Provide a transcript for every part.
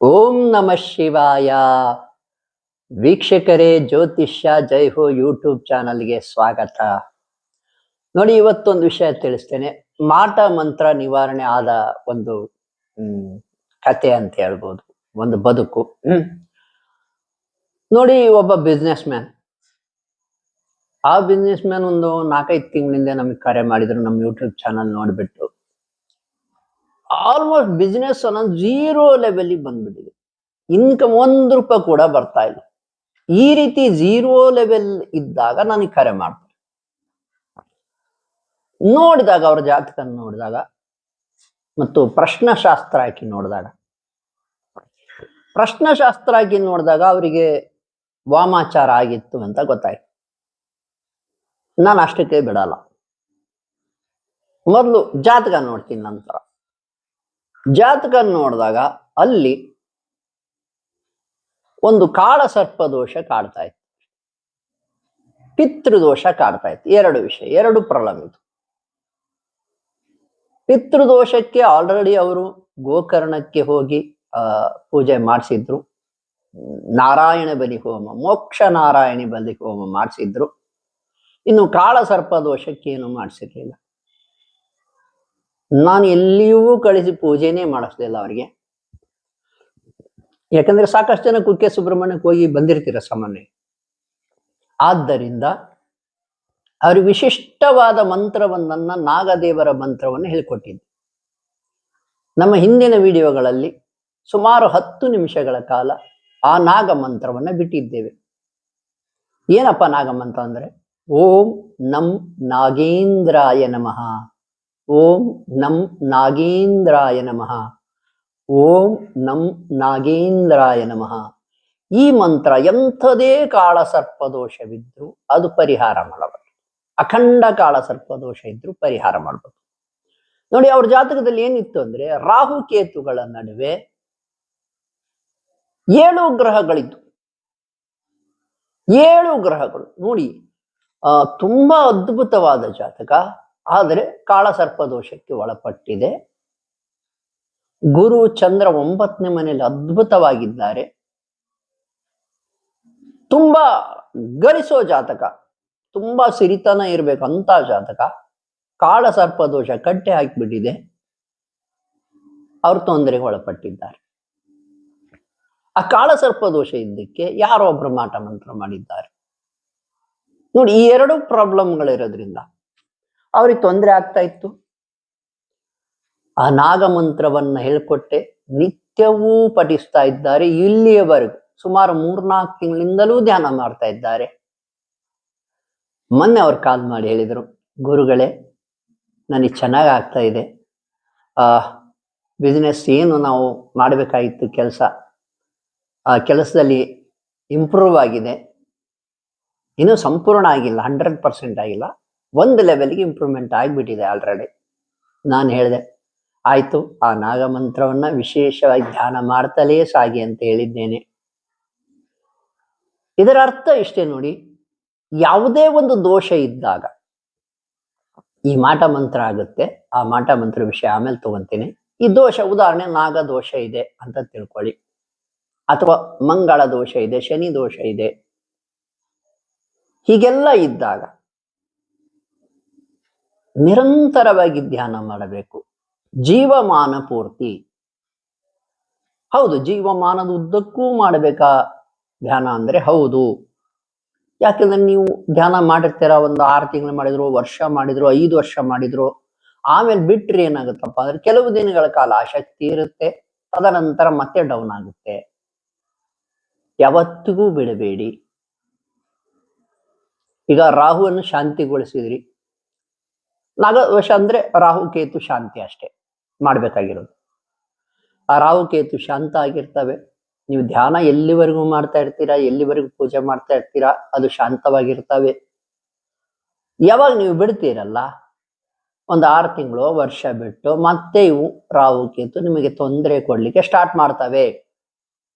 ಓಂ ನಮಃ ಶಿವಾಯ. ವೀಕ್ಷಕರೇ, ಜ್ಯೋತಿಷ್ಯ ಜೈ ಹೋ ಯೂಟ್ಯೂಬ್ ಚಾನಲ್ಗೆ ಸ್ವಾಗತ. ನೋಡಿ, ಇವತ್ತೊಂದು ವಿಷಯ ತಿಳಿಸ್ತೇನೆ. ಮಾಟ ಮಂತ್ರ ನಿವಾರಣೆ ಆದ ಒಂದು ಕತೆ ಅಂತ ಹೇಳ್ಬೋದು, ಒಂದು ಬದುಕು. ನೋಡಿ, ಒಬ್ಬ ಬಿಸ್ನೆಸ್ ಮ್ಯಾನ್. ಆ ಬಿಸ್ನೆಸ್ ಮ್ಯಾನ್ ಒಂದು 4-5 ತಿಂಗಳಿಂದ ನಮಗೆ ಕರೆ ಮಾಡಿದ್ರು, ನಮ್ಮ ಯೂಟ್ಯೂಬ್ ಚಾನಲ್ ನೋಡ್ಬಿಟ್ಟು. ಆಲ್ಮೋಸ್ಟ್ ಬಿಸ್ನೆಸ್ ಅನ್ನೋದು 0 ಲೆವೆಲ್ಗೆ ಬಂದ್ಬಿಟ್ಟಿದೆ. ಇನ್ಕಮ್ 1 ರೂಪಾಯಿ ಕೂಡ ಬರ್ತಾ ಇಲ್ಲ. ಈ ರೀತಿ 0 ಲೆವೆಲ್ ಇದ್ದಾಗ ನನಗೆ ಕರೆ ಮಾಡ್ತಾರೆ. ನೋಡಿದಾಗ ಅವ್ರ ಜಾತಕ ನೋಡಿದಾಗ ಮತ್ತು ಪ್ರಶ್ನಶಾಸ್ತ್ರ ಹಾಕಿ ನೋಡಿದಾಗ ಅವರಿಗೆ ವಾಮಾಚಾರ ಆಗಿತ್ತು ಅಂತ ಗೊತ್ತಾಯ್ತು. ನಾನು ಅಷ್ಟಕ್ಕೆ ಬಿಡಲ್ಲ, ಮೊದಲು ಜಾತಕ ನೋಡ್ತೀನಿ. ನಂತರ ಜಾತಕ ನೋಡಿದಾಗ ಅಲ್ಲಿ ಒಂದು ಕಾಳ ಸರ್ಪ ದೋಷ ಕಾಡ್ತಾ ಇತ್ತು, ಪಿತೃದೋಷ ಕಾಡ್ತಾ ಇತ್ತು. 2 ವಿಷಯ, 2 ಪ್ರಾಬ್ಲಮ್ ಇದು. ಪಿತೃದೋಷಕ್ಕೆ ಆಲ್ರೆಡಿ ಅವರು ಗೋಕರ್ಣಕ್ಕೆ ಹೋಗಿ ಪೂಜೆ ಮಾಡಿಸಿದ್ರು, ನಾರಾಯಣ ಬಲಿ ಹೋಮ, ಮೋಕ್ಷ ನಾರಾಯಣಿ ಬಲಿ ಹೋಮ ಮಾಡಿಸಿದ್ರು. ಇನ್ನು ಕಾಳ ಸರ್ಪ ದೋಷಕ್ಕೆ ಏನು ಮಾಡಿಸಿರ್ಲಿಲ್ಲ. ನಾನು ಎಲ್ಲಿಯೂ ಕಳಿಸಿ ಪೂಜೆನೇ ಮಾಡಿಸ್ಲಿಲ್ಲ ಅವರಿಗೆ. ಯಾಕಂದ್ರೆ ಸಾಕಷ್ಟು ಜನ ಕುಕ್ಕೆ ಸುಬ್ರಹ್ಮಣ್ಯಕ್ಕೆ ಹೋಗಿ ಬಂದಿರ್ತೀರ ಸಾಮಾನ್ಯ. ಆದ್ದರಿಂದ ಅವ್ರಿಗೆ ವಿಶಿಷ್ಟವಾದ ಮಂತ್ರವನ್ನ, ನಾಗದೇವರ ಮಂತ್ರವನ್ನು ಹೇಳ್ಕೊಟ್ಟಿದ್ದೆ. ನಮ್ಮ ಹಿಂದಿನ ವಿಡಿಯೋಗಳಲ್ಲಿ ಸುಮಾರು 10 ನಿಮಿಷಗಳ ಕಾಲ ಆ ನಾಗ ಮಂತ್ರವನ್ನ ಬಿಟ್ಟಿದ್ದೇವೆ. ಏನಪ್ಪ ನಾಗ ಮಂತ್ರ ಅಂದ್ರೆ, ಓಂ ನಂ ನಾಗೇಂದ್ರಾಯ ನಮಃ, ಓಂ ನಂ ನಾಗೇಂದ್ರಾಯ ನಮಃ, ಓಂ ನಂ ನಾಗೇಂದ್ರಾಯ ನಮಃ. ಈ ಮಂತ್ರ ಎಂಥದೇ ಕಾಳ ಸರ್ಪದೋಷವಿದ್ರು ಅದು ಪರಿಹಾರ ಮಾಡಬಹುದು. ಅಖಂಡ ಕಾಳ ಸರ್ಪದೋಷ ಇದ್ರು ಪರಿಹಾರ ಮಾಡಬಹುದು. ನೋಡಿ, ಅವ್ರ ಜಾತಕದಲ್ಲಿ ಏನಿತ್ತು ಅಂದ್ರೆ, ರಾಹು ಕೇತುಗಳ ನಡುವೆ 7 ಗ್ರಹಗಳಿದ್ದು. 7 ಗ್ರಹಗಳು ನೋಡಿ, ತುಂಬಾ ಅದ್ಭುತವಾದ ಜಾತಕ. ಆದರೆ ಕಾಳ ಸರ್ಪದೋಷಕ್ಕೆ ಒಳಪಟ್ಟಿದೆ. ಗುರು ಚಂದ್ರ 9ನೇ ಮನೆಯಲ್ಲಿ ಅದ್ಭುತವಾಗಿದ್ದಾರೆ. ತುಂಬಾ ಗಳಿಸೋ ಜಾತಕ, ತುಂಬಾ ಸಿರಿತನ ಇರ್ಬೇಕು ಅಂತ ಜಾತಕ. ಕಾಳ ಸರ್ಪದೋಷ ಕಟ್ಟೆ ಹಾಕಿಬಿಟ್ಟಿದೆ, ಅವ್ರು ತೊಂದರೆಗೆ ಒಳಪಟ್ಟಿದ್ದಾರೆ. ಆ ಕಾಳ ಸರ್ಪದೋಷ ಇದ್ದಕ್ಕೆ ಯಾರೋ ಒಬ್ರು ಮಾಟ ಮಂತ್ರ ಮಾಡಿದ್ದಾರೆ. ನೋಡಿ, ಈ 2 ಪ್ರಾಬ್ಲಮ್ಗಳಿರೋದ್ರಿಂದ ಅವ್ರಿಗೆ ತೊಂದರೆ ಆಗ್ತಾ ಇತ್ತು. ಆ ನಾಗ ಮಂತ್ರವನ್ನ ಹೇಳ್ಕೊಟ್ಟೆ, ನಿತ್ಯವೂ ಪಠಿಸ್ತಾ ಇದ್ದಾರೆ. ಇಲ್ಲಿಯವರೆಗೂ ಸುಮಾರು 3-4 ತಿಂಗಳಿಂದಲೂ ಧ್ಯಾನ ಮಾಡ್ತಾ ಇದ್ದಾರೆ. ಮೊನ್ನೆ ಅವ್ರು ಕಾಲ್ ಮಾಡಿ ಹೇಳಿದ್ರು, ಗುರುಗಳೇ, ನನಗೆ ಚೆನ್ನಾಗಿ ಆಗ್ತಾ ಇದೆ. ಬಿಸ್ನೆಸ್ ಏನು ನಾವು ಮಾಡಬೇಕಾಗಿತ್ತು ಕೆಲಸ, ಆ ಕೆಲಸದಲ್ಲಿ ಇಂಪ್ರೂವ್ ಆಗಿದೆ. ಇನ್ನೂ ಸಂಪೂರ್ಣ ಆಗಿಲ್ಲ, 100% ಆಗಿಲ್ಲ, 1 ಲೆವೆಲ್ಗೆ ಇಂಪ್ರೂವ್ಮೆಂಟ್ ಆಗಿಬಿಟ್ಟಿದೆ ಆಲ್ರೆಡಿ. ನಾನು ಹೇಳಿದೆ, ಆಯ್ತು, ಆ ನಾಗಮಂತ್ರವನ್ನ ವಿಶೇಷವಾಗಿ ಧ್ಯಾನ ಮಾಡ್ತಲೇ ಸಾಗಿ ಅಂತ ಹೇಳಿದ್ದೇನೆ. ಇದರ ಅರ್ಥ ಇಷ್ಟೇ ನೋಡಿ, ಯಾವುದೇ ಒಂದು ದೋಷ ಇದ್ದಾಗ ಈ ಮಾಟ ಮಂತ್ರ ಆಗುತ್ತೆ. ಆ ಮಾಟ ಮಂತ್ರ ವಿಷಯ ಆಮೇಲೆ ತಗೊಂತೀನಿ. ಈ ದೋಷ, ಉದಾಹರಣೆ ನಾಗ ದೋಷ ಇದೆ ಅಂತ ತಿಳ್ಕೊಳ್ಳಿ, ಅಥವಾ ಮಂಗಳ ದೋಷ ಇದೆ, ಶನಿ ದೋಷ ಇದೆ. ಹೀಗೆಲ್ಲ ಇದ್ದಾಗ ನಿರಂತರವಾಗಿ ಧ್ಯಾನ ಮಾಡಬೇಕು, ಜೀವಮಾನ ಪೂರ್ತಿ. ಹೌದು, ಜೀವಮಾನದ ಉದ್ದಕ್ಕೂ ಮಾಡಬೇಕಾ ಧ್ಯಾನ ಅಂದ್ರೆ? ಹೌದು. ಯಾಕೆಂದ್ರೆ ನೀವು ಧ್ಯಾನ ಮಾಡಿರ್ತೀರ, ಒಂದು 6 ತಿಂಗಳು ಮಾಡಿದ್ರು, ವರ್ಷ ಮಾಡಿದ್ರು, 5 ವರ್ಷ ಮಾಡಿದ್ರು, ಆಮೇಲೆ ಬಿಟ್ರೆ ಏನಾಗುತ್ತಪ್ಪ ಅಂದ್ರೆ, ಕೆಲವು ದಿನಗಳ ಕಾಲ ಆಸಕ್ತಿ ಇರುತ್ತೆ, ತದನಂತರ ಮತ್ತೆ ಡೌನ್ ಆಗುತ್ತೆ. ಯಾವತ್ತಿಗೂ ಬಿಡಬೇಡಿ. ಈಗ ರಾಹುವನ್ನು ಶಾಂತಿಗೊಳಿಸಿದ್ರಿ, ನಾಗದೋಷ ಅಂದ್ರೆ ರಾಹು ಕೇತು ಶಾಂತಿ ಅಷ್ಟೇ ಮಾಡ್ಬೇಕಾಗಿರೋದು. ಆ ರಾಹು ಕೇತು ಶಾಂತ ಆಗಿರ್ತವೆ. ನೀವು ಧ್ಯಾನ ಎಲ್ಲಿವರೆಗೂ ಮಾಡ್ತಾ ಇರ್ತೀರಾ, ಎಲ್ಲಿವರೆಗೂ ಪೂಜೆ ಮಾಡ್ತಾ ಇರ್ತೀರಾ, ಅದು ಶಾಂತವಾಗಿರ್ತವೆ. ಯಾವಾಗ ನೀವು ಬಿಡ್ತೀರಲ್ಲ, ಒಂದು 6 ತಿಂಗಳು, ವರ್ಷ ಬಿಟ್ಟು ಮತ್ತೆ ಇವು ರಾಹು ಕೇತು ನಿಮಗೆ ತೊಂದರೆ ಕೊಡ್ಲಿಕ್ಕೆ ಸ್ಟಾರ್ಟ್ ಮಾಡ್ತವೆ.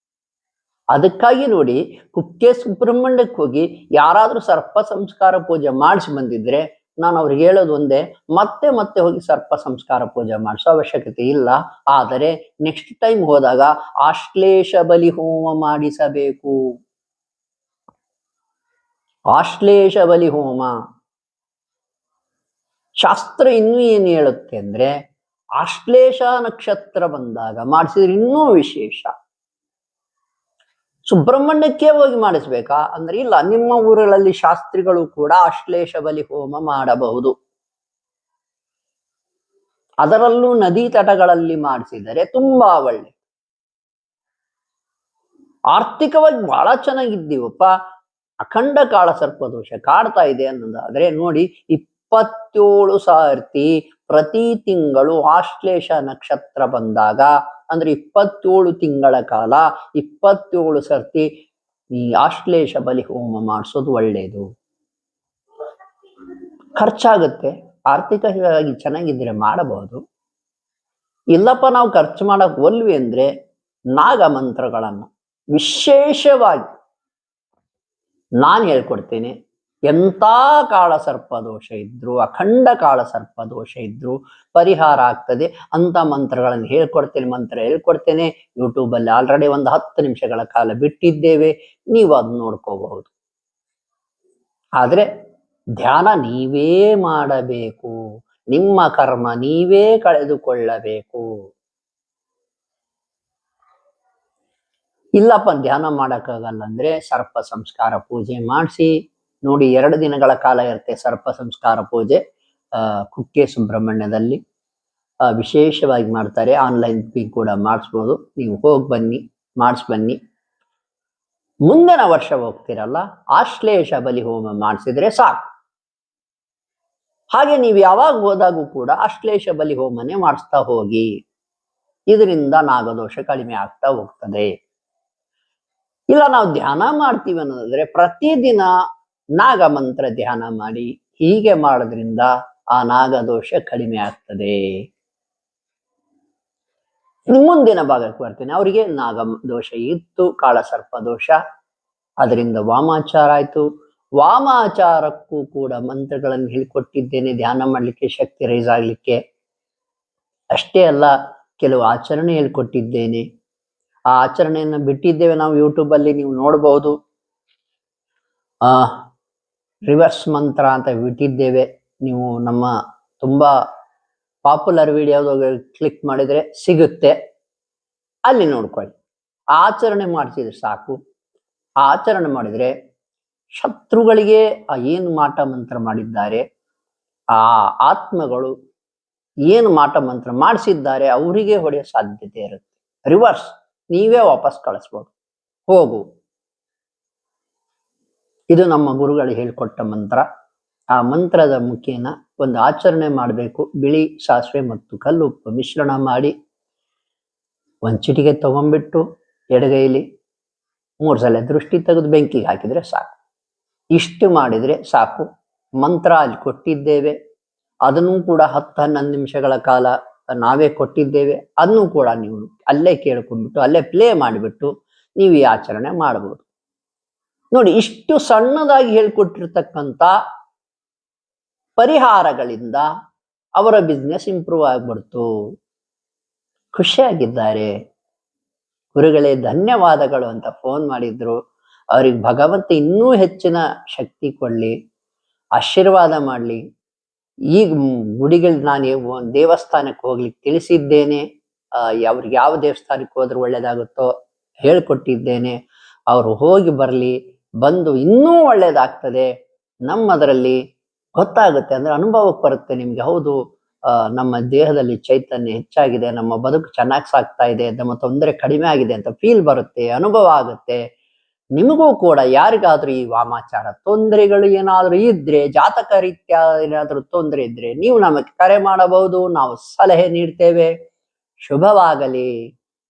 ಅದಕ್ಕಾಗಿ ನೋಡಿ, ಕುಕ್ಕೆ ಸುಬ್ರಹ್ಮಣ್ಯಕ್ಕೆ ಹೋಗಿ ಯಾರಾದ್ರೂ ಸರ್ಪ ಸಂಸ್ಕಾರ ಪೂಜೆ ಮಾಡಿಸಿ ಬಂದಿದ್ರೆ ನಾನು ಅವ್ರಿಗೆ ಹೇಳೋದು ಒಂದೇ, ಮತ್ತೆ ಮತ್ತೆ ಹೋಗಿ ಸರ್ಪ ಸಂಸ್ಕಾರ ಪೂಜೆ ಮಾಡಿಸೋ ಅವಶ್ಯಕತೆ ಇಲ್ಲ. ಆದರೆ ನೆಕ್ಸ್ಟ್ ಟೈಮ್ ಹೋದಾಗ ಆಶ್ಲೇಷ ಬಲಿ ಹೋಮ ಮಾಡಿಸಬೇಕು. ಆಶ್ಲೇಷ ಬಲಿ ಹೋಮ ಶಾಸ್ತ್ರ ಇನ್ನೂ ಏನು ಹೇಳುತ್ತೆ ಅಂದ್ರೆ, ಆಶ್ಲೇಷ ನಕ್ಷತ್ರ ಬಂದಾಗ ಮಾಡಿಸಿದ್ರೆ ಇನ್ನೂ ವಿಶೇಷ. ಸುಬ್ರಹ್ಮಣ್ಯಕ್ಕೆ ಹೋಗಿ ಮಾಡಿಸ್ಬೇಕಾ ಅಂದ್ರೆ ಇಲ್ಲ, ನಿಮ್ಮ ಊರುಗಳಲ್ಲಿ ಶಾಸ್ತ್ರಿಗಳು ಕೂಡ ಆಶ್ಲೇಷ ಬಲಿ ಹೋಮ ಮಾಡಬಹುದು. ಅದರಲ್ಲೂ ನದಿ ತಟಗಳಲ್ಲಿ ಮಾಡಿಸಿದರೆ ತುಂಬಾ ಒಳ್ಳೆ. ಆರ್ಥಿಕವಾಗಿ ಬಹಳ ಚೆನ್ನಾಗಿದ್ದೀವಪ್ಪ, ಅಖಂಡ ಕಾಳ ಸರ್ಪದೋಷ ಕಾಡ್ತಾ ಇದೆ ಅನ್ನೋದಾದ್ರೆ ನೋಡಿ, 27 ಸರ್ತಿ ಪ್ರತಿ ತಿಂಗಳು ಆಶ್ಲೇಷ ನಕ್ಷತ್ರ ಬಂದಾಗ, ಅಂದ್ರೆ 27 ತಿಂಗಳ ಕಾಲ 27 ಸರ್ತಿ ಈ ಆಶ್ಲೇಷ ಬಲಿ ಹೋಮ ಮಾಡಿಸೋದು ಒಳ್ಳೆಯದು. ಖರ್ಚಾಗುತ್ತೆ, ಆರ್ಥಿಕವಾಗಿ ಚೆನ್ನಾಗಿದ್ರೆ ಮಾಡಬಹುದು. ಇಲ್ಲಪ್ಪ ನಾವು ಖರ್ಚು ಮಾಡಕ್ ಒಲ್ವಿ ಅಂದ್ರೆ ನಾಗ ಮಂತ್ರಗಳನ್ನು ವಿಶೇಷವಾಗಿ ನಾನು ಹೇಳ್ಕೊಡ್ತೇನೆ. ಎಂಥ ಕಾಳ ಸರ್ಪದೋಷ ಇದ್ರು, ಅಖಂಡ ಕಾಳ ಸರ್ಪದೋಷ ಇದ್ರು ಪರಿಹಾರ ಆಗ್ತದೆ ಅಂತ ಮಂತ್ರಗಳನ್ನು ಹೇಳ್ಕೊಡ್ತೇನೆ. ಯೂಟ್ಯೂಬಲ್ಲಿ ಆಲ್ರೆಡಿ ಒಂದು 10 ನಿಮಿಷಗಳ ಕಾಲ ಬಿಟ್ಟಿದ್ದೇವೆ, ನೀವು ಅದು ನೋಡ್ಕೋಬಹುದು. ಆದ್ರೆ ಧ್ಯಾನ ನೀವೇ ಮಾಡಬೇಕು, ನಿಮ್ಮ ಕರ್ಮ ನೀವೇ ಕಳೆದುಕೊಳ್ಳಬೇಕು. ಇಲ್ಲಪ್ಪ ಧ್ಯಾನ ಮಾಡಕ್ಕಾಗಲ್ಲ ಅಂದ್ರೆ ಸರ್ಪ ಸಂಸ್ಕಾರ ಪೂಜೆ ಮಾಡಿಸಿ ನೋಡಿ. 2 ದಿನಗಳ ಕಾಲ ಇರುತ್ತೆ ಸರ್ಪ ಸಂಸ್ಕಾರ ಪೂಜೆ. ಕುಕ್ಕೆ ಸುಬ್ರಹ್ಮಣ್ಯದಲ್ಲಿ ವಿಶೇಷವಾಗಿ ಮಾಡ್ತಾರೆ. ಆನ್ಲೈನ್ ಕೂಡ ಮಾಡಿಸ್ಬೋದು, ನೀವು ಹೋಗಿ ಬನ್ನಿ, ಮಾಡಿಸ್ಬನ್ನಿ. ಮುಂದಿನ ವರ್ಷ ಹೋಗ್ತಿರಲ್ಲ, ಆಶ್ಲೇಷ ಬಲಿ ಹೋಮ ಮಾಡಿಸಿದ್ರೆ ಸಾಕು. ಹಾಗೆ ನೀವು ಯಾವಾಗ ಹೋದಾಗೂ ಕೂಡ ಆಶ್ಲೇಷ ಬಲಿ ಹೋಮನೆ ಮಾಡಿಸ್ತಾ ಹೋಗಿ, ಇದರಿಂದ ನಾಗದೋಷ ಕಡಿಮೆ ಆಗ್ತಾ ಹೋಗ್ತದೆ. ಇಲ್ಲ ನಾವು ಧ್ಯಾನ ಮಾಡ್ತೀವಿ ಅನ್ನೋದಾದ್ರೆ ಪ್ರತಿದಿನ ನಾಗ ಮಂತ್ರ ಧ್ಯಾನ ಮಾಡಿ. ಹೀಗೆ ಮಾಡೋದ್ರಿಂದ ಆ ನಾಗದೋಷ ಕಡಿಮೆ ಆಗ್ತದೆ. ಮುಂದಿನ ಭಾಗಕ್ಕೆ ಬರ್ತೀನಿ. ಅವರಿಗೆ ನಾಗ ದೋಷ ಇತ್ತು, ಕಾಳ ಸರ್ಪ ದೋಷ, ಅದರಿಂದ ವಾಮಾಚಾರ ಆಯ್ತು. ವಾಮಾಚಾರಕ್ಕೂ ಕೂಡ ಮಂತ್ರಗಳನ್ನು ಹೇಳ್ಕೊಟ್ಟಿದ್ದೇನೆ, ಧ್ಯಾನ ಮಾಡ್ಲಿಕ್ಕೆ, ಶಕ್ತಿ ರೈಸ್ ಆಗ್ಲಿಕ್ಕೆ. ಅಷ್ಟೇ ಅಲ್ಲ, ಕೆಲವು ಆಚರಣೆ ಹೇಳ್ಕೊಟ್ಟಿದ್ದೇನೆ. ಆ ಆಚರಣೆಯನ್ನು ಬಿಟ್ಟಿದ್ದೇವೆ ನಾವು, ಯೂಟ್ಯೂಬ್ ಅಲ್ಲಿ ನೀವು ನೋಡಬಹುದು. ರಿವರ್ಸ್ ಮಂತ್ರ ಅಂತ ಬಿಟ್ಟಿದ್ದೇವೆ, ನೀವು ನಮ್ಮ ತುಂಬಾ ಪಾಪ್ಯುಲರ್ ವಿಡಿಯೋ ಕ್ಲಿಕ್ ಮಾಡಿದ್ರೆ ಸಿಗುತ್ತೆ, ಅಲ್ಲಿ ನೋಡ್ಕೊಳ್ಳಿ. ಆಚರಣೆ ಮಾಡಿಸಿದ್ರೆ ಸಾಕು. ಆ ಆಚರಣೆ ಮಾಡಿದ್ರೆ ಶತ್ರುಗಳಿಗೆ ಏನು ಮಾಟ ಮಂತ್ರ ಮಾಡಿದ್ದಾರೆ, ಆ ಆತ್ಮಗಳು ಏನು ಮಾಟ ಮಂತ್ರ ಮಾಡಿಸಿದ್ದಾರೆ ಅವರಿಗೆ ಹೊಡೆಯೋ ಸಾಧ್ಯತೆ ಇರುತ್ತೆ. ರಿವರ್ಸ್ ನೀವೇ ವಾಪಸ್ ಕಳಿಸ್ಬೋದು, ಹೋಗು. ಇದು ನಮ್ಮ ಗುರುಗಳು ಹೇಳ್ಕೊಟ್ಟ ಮಂತ್ರ. ಆ ಮಂತ್ರದ ಮುಖೇನ ಒಂದು ಆಚರಣೆ ಮಾಡಬೇಕು. ಬಿಳಿ ಸಾಸಿವೆ ಮತ್ತು ಕಲ್ಲುಪ್ಪು ಮಿಶ್ರಣ ಮಾಡಿ ಒಂದು ಚಿಟಿಕೆ ತಗೊಂಡ್ಬಿಟ್ಟು ಎಡಗೈಲಿ 3 ಸಲ ದೃಷ್ಟಿ ತೆಗೆದು ಬೆಂಕಿಗೆ ಹಾಕಿದ್ರೆ ಸಾಕು. ಇಷ್ಟು ಮಾಡಿದ್ರೆ ಸಾಕು. ಮಂತ್ರ ಅಲ್ಲಿ ಕೊಟ್ಟಿದ್ದೇವೆ, ಅದನ್ನು ಕೂಡ 10-11 ನಿಮಿಷಗಳ ಕಾಲ ನಾವೇ ಕೊಟ್ಟಿದ್ದೇವೆ. ಅದನ್ನು ಕೂಡ ನೀವು ಅಲ್ಲೇ ಕೇಳ್ಕೊಂಡ್ಬಿಟ್ಟು ಅಲ್ಲೇ ಪ್ಲೇ ಮಾಡಿಬಿಟ್ಟು ನೀವು ಈ ಆಚರಣೆ ಮಾಡಬಹುದು. ನೋಡಿ, ಇಷ್ಟು ಸಣ್ಣದಾಗಿ ಹೇಳ್ಕೊಟ್ಟಿರ್ತಕ್ಕಂಥ ಪರಿಹಾರಗಳಿಂದ ಅವರ ಬಿಸ್ನೆಸ್ ಇಂಪ್ರೂವ್ ಆಗ್ಬಿಡ್ತು. ಖುಷಿಯಾಗಿದ್ದಾರೆ. ಗುರುಗಳೇ ಧನ್ಯವಾದಗಳು ಅಂತ ಫೋನ್ ಮಾಡಿದ್ರು. ಅವ್ರಿಗೆ ಭಗವಂತ ಇನ್ನೂ ಹೆಚ್ಚಿನ ಶಕ್ತಿ ಕೊಡ್ಲಿ, ಆಶೀರ್ವಾದ ಮಾಡಲಿ. ಈಗ ಗುಡಿಗಳು ನಾನು ದೇವಸ್ಥಾನಕ್ಕೆ ಹೋಗ್ಲಿಕ್ಕೆ ತಿಳಿಸಿದ್ದೇನೆ. ಅವ್ರಿಗೆ ಯಾವ ದೇವಸ್ಥಾನಕ್ಕೆ ಹೋದ್ರೆ ಒಳ್ಳೇದಾಗುತ್ತೋ ಹೇಳ್ಕೊಟ್ಟಿದ್ದೇನೆ. ಅವರು ಹೋಗಿ ಬರಲಿ, ಬಂದು ಇನ್ನೂ ಒಳ್ಳೇದಾಗ್ತದೆ. ನಮ್ಮದರಲ್ಲಿ ಗೊತ್ತಾಗುತ್ತೆ, ಅಂದ್ರೆ ಅನುಭವಕ್ಕೆ ಬರುತ್ತೆ ನಿಮ್ಗೆ. ಹೌದು, ನಮ್ಮ ದೇಹದಲ್ಲಿ ಚೈತನ್ಯ ಹೆಚ್ಚಾಗಿದೆ, ನಮ್ಮ ಬದುಕು ಚೆನ್ನಾಗಿ ಸಾಗ್ತಾ ಇದೆ, ನಮ್ಮ ತೊಂದರೆ ಕಡಿಮೆ ಆಗಿದೆ ಅಂತ ಫೀಲ್ ಬರುತ್ತೆ, ಅನುಭವ ಆಗುತ್ತೆ. ನಿಮಗೂ ಕೂಡ ಯಾರಿಗಾದ್ರೂ ಈ ವಾಮಾಚಾರ ತೊಂದರೆಗಳು ಏನಾದರೂ ಇದ್ರೆ, ಜಾತಕ ರೀತ್ಯ ಏನಾದರೂ ತೊಂದರೆ ಇದ್ರೆ ನೀವು ನಮಗೆ ಕರೆ ಮಾಡಬಹುದು, ನಾವು ಸಲಹೆ ನೀಡ್ತೇವೆ. ಶುಭವಾಗಲಿ.